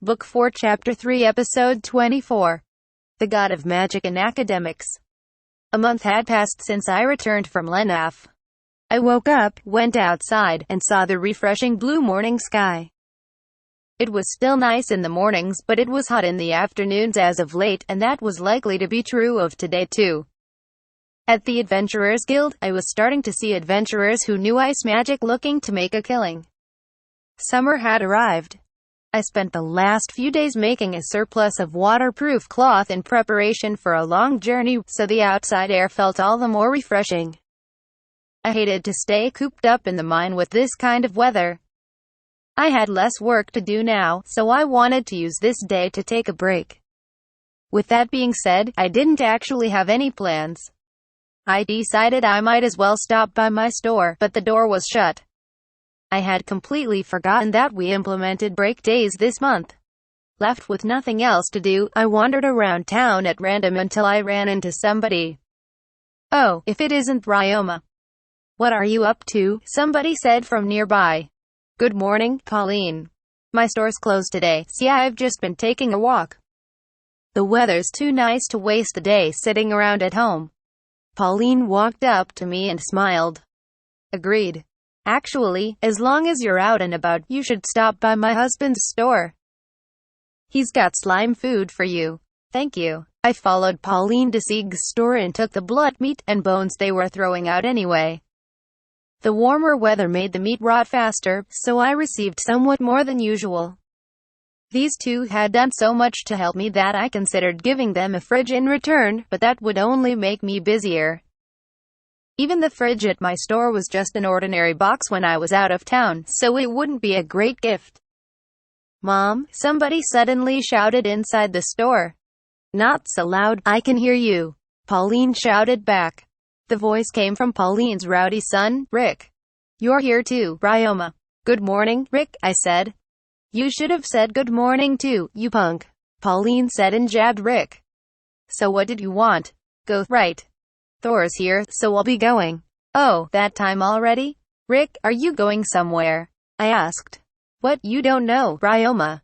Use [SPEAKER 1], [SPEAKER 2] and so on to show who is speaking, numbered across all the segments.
[SPEAKER 1] Book 4 Chapter 3 Episode 24. The God of Magic and Academics. A month had passed since I returned from Lenaf. I woke up, went outside, and saw the refreshing blue morning sky. It was still nice in the mornings, but it was hot in the afternoons as of late, and that was likely to be true of today too. At the Adventurers Guild, I was starting to see adventurers who knew ice magic looking to make a killing. Summer had arrived. I spent the last few days making a surplus of waterproof cloth in preparation for a long journey, so the outside air felt all the more refreshing. I hated to stay cooped up in the mine with this kind of weather. I had less work to do now, so I wanted to use this day to take a break. With that being said, I didn't actually have any plans. I decided I might as well stop by my store, but the door was shut. I had completely forgotten that we implemented break days this month. Left with nothing else to do, I wandered around town at random until I ran into somebody. "Oh, if it isn't Ryoma. What are you up to?" somebody said from nearby. "Good morning, Pauline. My store's closed today, so I've just been taking a walk. The weather's too nice to waste the day sitting around at home." Pauline walked up to me and smiled. "Agreed. Actually, as long as you're out and about, you should stop by my husband's store. He's got slime food for you." "Thank you." I followed Pauline to Sieg's store and took the blood meat and bones they were throwing out anyway. The warmer weather made the meat rot faster, so I received somewhat more than usual. These two had done so much to help me that I considered giving them a fridge in return, but that would only make me busier. Even the fridge at my store was just an ordinary box when I was out of town, so it wouldn't be a great gift. "Mom," somebody suddenly shouted inside the store. "Not so loud, I can hear you," Pauline shouted back. The voice came from Pauline's rowdy son, Rick. "You're here too, Ryoma." "Good morning, Rick," I said. "You should have said good morning too, you punk," Pauline said and jabbed Rick. "So what did you want?" "Go right. Thor's here, so I'll be going." "Oh, that time already? Rick, are you going somewhere?" I asked. "What, you don't know, Ryoma?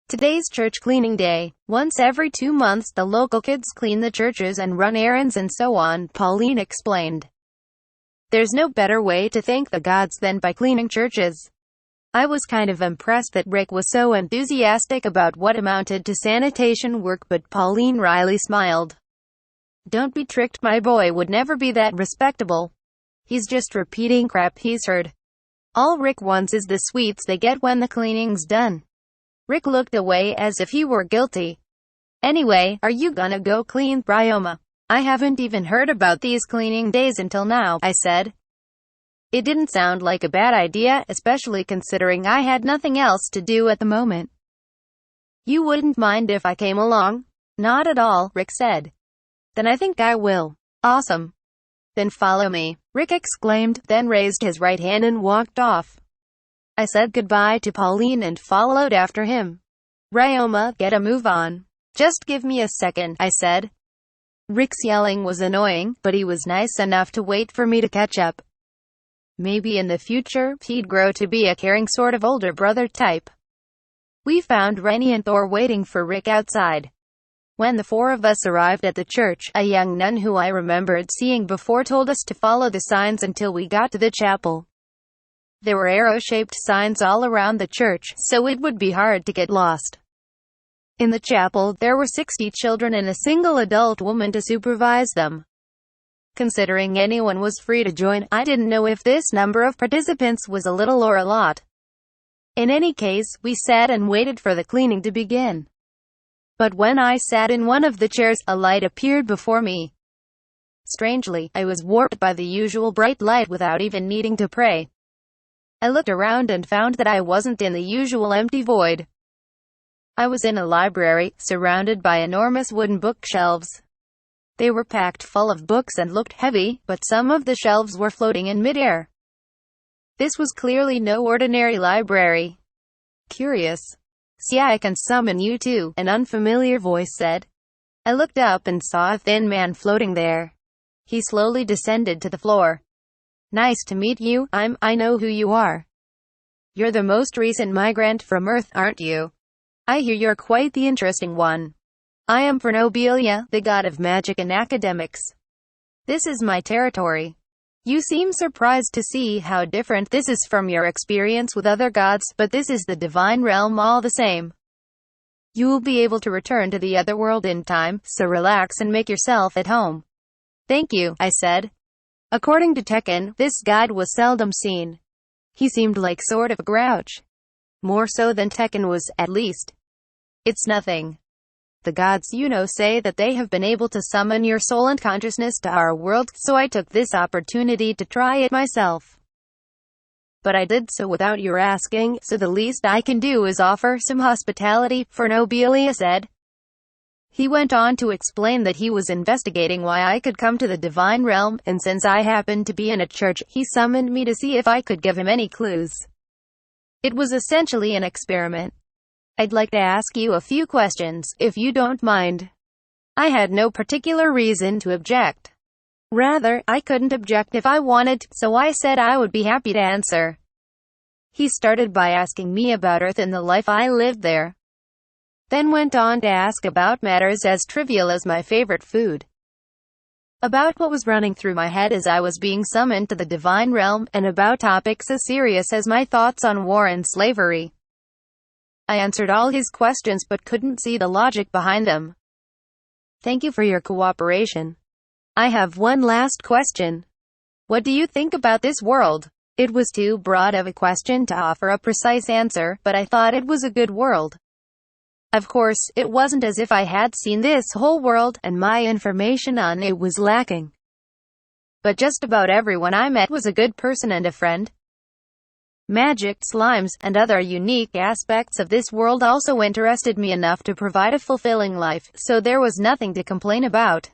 [SPEAKER 1] Today's church cleaning day. Once every 2 months the local kids clean the churches and run errands and so on," Pauline explained. "There's no better way to thank the gods than by cleaning churches." I was kind of impressed that Rick was so enthusiastic about what amounted to sanitation work, but Pauline wryly smiled. "Don't be tricked, my boy would never be that respectable. He's just repeating crap he's heard. All Rick wants is the sweets they get when the cleaning's done." Rick looked away as if he were guilty. "Anyway, are you gonna go clean, Ryoma? I haven't even heard about these cleaning days until now," I said. It didn't sound like a bad idea, especially considering I had nothing else to do at the moment. "You wouldn't mind if I came along?" "Not at all," Rick said. "Then I think I will." "Awesome. Then follow me," Rick exclaimed, then raised his right hand and walked off. I said goodbye to Pauline and followed after him. "Ryoma, get a move on." "Just give me a second," I said. Rick's yelling was annoying, but he was nice enough to wait for me to catch up. Maybe in the future, he'd grow to be a caring sort of older brother type. We found Rennie and Thor waiting for Rick outside. When the 4 of us arrived at the church, a young nun who I remembered seeing before told us to follow the signs until we got to the chapel. There were arrow-shaped signs all around the church, so it would be hard to get lost. In the chapel, there were 60 children and a single adult woman to supervise them. Considering anyone was free to join, I didn't know if this number of participants was a little or a lot. In any case, we sat and waited for the cleaning to begin. But when I sat in one of the chairs, a light appeared before me. Strangely, I was warped by the usual bright light without even needing to pray. I looked around and found that I wasn't in the usual empty void. I was in a library, surrounded by enormous wooden bookshelves. They were packed full of books and looked heavy, but some of the shelves were floating in midair. This was clearly no ordinary library. "Curious. See, I can summon you too," an unfamiliar voice said. I looked up and saw a thin man floating there. He slowly descended to the floor. "Nice to meet you, I know who you are. You're the most recent migrant from Earth, aren't you?" I hear you're quite the interesting one. I am Fernobelia, the god of magic and academics. This is my territory. You seem surprised to see how different this is from your experience with other gods, but this is the divine realm all the same. You will be able to return to the other world in time, so relax and make yourself at home. Thank you, I said. According to Tekken, this god was seldom seen. He seemed like sort of a grouch. More so than Tekken was, at least. It's nothing. The gods, say that they have been able to summon your soul and consciousness to our world, so I took this opportunity to try it myself. But I did so without your asking, so the least I can do is offer some hospitality, Fernobelia said. He went on to explain that he was investigating why I could come to the divine realm, and since I happened to be in a church, he summoned me to see if I could give him any clues. It was essentially an experiment. I'd like to ask you a few questions, if you don't mind. I had no particular reason to object. Rather, I couldn't object if I wanted, so I said I would be happy to answer. He started by asking me about Earth and the life I lived there. Then went on to ask about matters as trivial as my favorite food. About what was running through my head as I was being summoned to the divine realm, and about topics as serious as my thoughts on war and slavery. I answered all his questions but couldn't see the logic behind them. Thank you for your cooperation. I have one last question. What do you think about this world? It was too broad of a question to offer a precise answer, but I thought it was a good world. Of course, it wasn't as if I had seen this whole world, and my information on it was lacking. But just about everyone I met was a good person and a friend. Magic, slimes, and other unique aspects of this world also interested me enough to provide a fulfilling life, so there was nothing to complain about.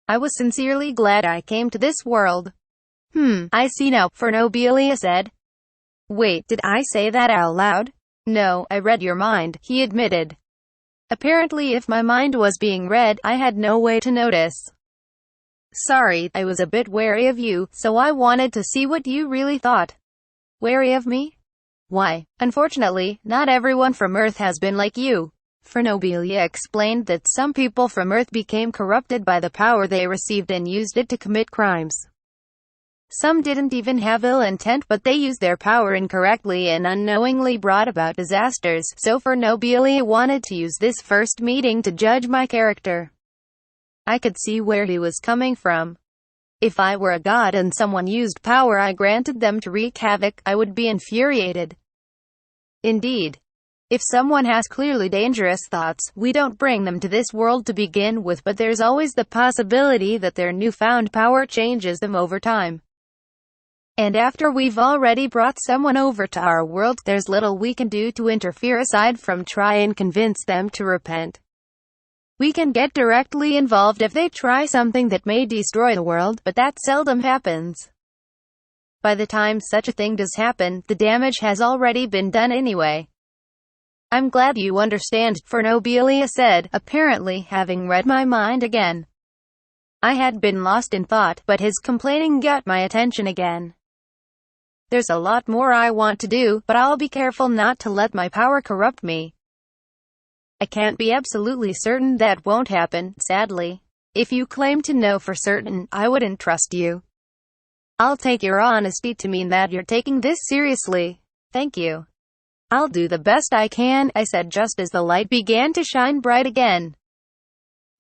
[SPEAKER 1] I was sincerely glad I came to this world. I see now, Fernobelia said. Wait, did I say that out loud? No, I read your mind, he admitted. Apparently if my mind was being read, I had no way to notice. Sorry, I was a bit wary of you, so I wanted to see what you really thought. Wary of me? Why, unfortunately, not everyone from Earth has been like you. Fernobelia explained that some people from Earth became corrupted by the power they received and used it to commit crimes. Some didn't even have ill intent, but they used their power incorrectly and unknowingly brought about disasters, so Fernobelia wanted to use this first meeting to judge my character. I could see where he was coming from. If I were a god and someone used power I granted them to wreak havoc, I would be infuriated. Indeed. If someone has clearly dangerous thoughts, we don't bring them to this world to begin with, but there's always the possibility that their newfound power changes them over time. And after we've already brought someone over to our world, there's little we can do to interfere aside from try and convince them to repent. We can get directly involved if they try something that may destroy the world, but that seldom happens. By the time such a thing does happen, the damage has already been done anyway. I'm glad you understand, Fernobelia said, apparently having read my mind again. I had been lost in thought, but his complaining got my attention again. There's a lot more I want to do, but I'll be careful not to let my power corrupt me. I can't be absolutely certain that won't happen, sadly. If you claim to know for certain, I wouldn't trust you. I'll take your honesty to mean that you're taking this seriously. Thank you. I'll do the best I can, I said just as the light began to shine bright again.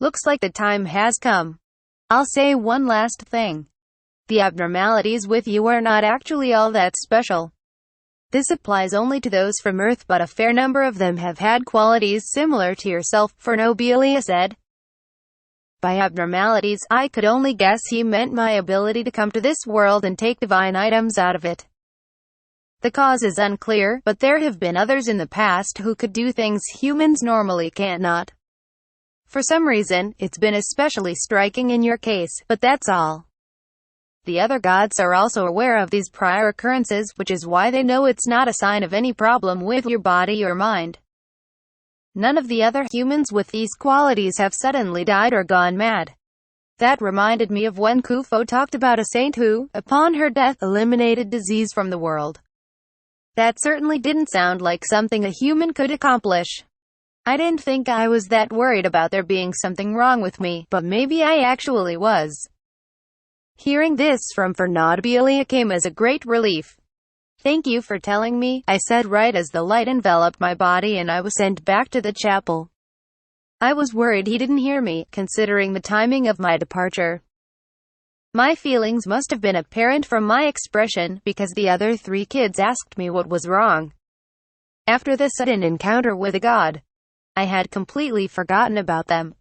[SPEAKER 1] Looks like the time has come. I'll say one last thing. The abnormalities with you are not actually all that special. This applies only to those from Earth, but a fair number of them have had qualities similar to yourself, Fernobelia said. By abnormalities, I could only guess he meant my ability to come to this world and take divine items out of it. The cause is unclear, but there have been others in the past who could do things humans normally cannot. For some reason, it's been especially striking in your case, but that's all. The other gods are also aware of these prior occurrences, which is why they know it's not a sign of any problem with your body or mind. None of the other humans with these qualities have suddenly died or gone mad. That reminded me of when Kufo talked about a saint who, upon her death, eliminated disease from the world. That certainly didn't sound like something a human could accomplish. I didn't think I was that worried about there being something wrong with me, but maybe I actually was. Hearing this from Fernandbelia came as a great relief. "Thank you for telling me," I said right as the light enveloped my body and I was sent back to the chapel. I was worried he didn't hear me, considering the timing of my departure. My feelings must have been apparent from my expression, because the other 3 kids asked me what was wrong. After the sudden encounter with a god, I had completely forgotten about them.